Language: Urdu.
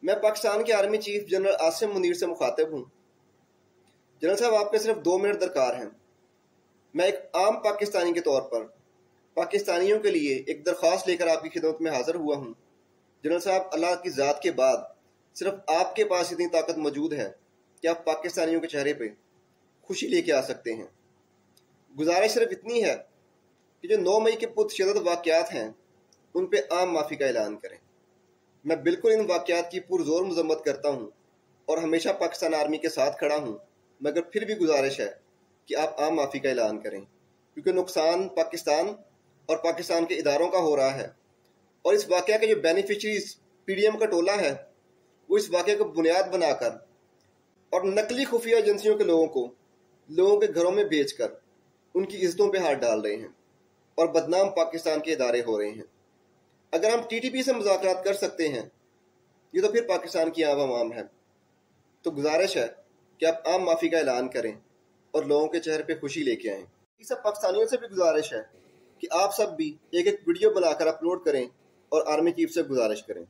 میں پاکستان کے army chief general Asim Munir سے مخاطب ہوں۔ جنرل صاحب، آپ کے صرف 2 منٹ درکار ہیں۔ میں ایک عام پاکستانی کے طور پر پاکستانیوں کے لیے ایک درخواست لے کر آپ کی خدمت میں حاضر ہوا ہوں۔ جنرل صاحب، اللہ کی ذات کے بعد صرف آپ کے پاس اتنی طاقت موجود ہے کہ آپ پاکستانیوں کے چہرے پہ خوشی لے کے آ سکتے ہیں۔ گزارش صرف اتنی ہے کہ جو 9 مئی کے پرتشدد واقعات ہیں ان پہ عام معافی کا اعلان کریں۔ میں بالکل ان واقعات کی پرزور مذمت کرتا ہوں اور ہمیشہ پاکستان آرمی کے ساتھ کھڑا ہوں، مگر پھر بھی گزارش ہے کہ آپ عام معافی کا اعلان کریں، کیونکہ نقصان پاکستان اور پاکستان کے اداروں کا ہو رہا ہے، اور اس واقعہ کے جو بینیفیشریز پی ڈی ایم کا ٹولہ ہے وہ اس واقعے کو بنیاد بنا کر اور نقلی خفیہ ایجنسیوں کے لوگوں کو لوگوں کے گھروں میں بھیج کر ان کی عزتوں پہ ہاتھ ڈال رہے ہیں اور بدنام پاکستان کے ادارے ہو رہے ہیں۔ اگر ہم ٹی ٹی پی سے مذاکرات کر سکتے ہیں، یہ تو پھر پاکستان کی عام عوام ہے۔ تو گزارش ہے کہ آپ عام معافی کا اعلان کریں اور لوگوں کے چہرے پہ خوشی لے کے آئیں۔ اس سب پاکستانیوں سے بھی گزارش ہے کہ آپ سب بھی ایک ایک ویڈیو بنا کر اپلوڈ کریں اور آرمی چیف سے گزارش کریں۔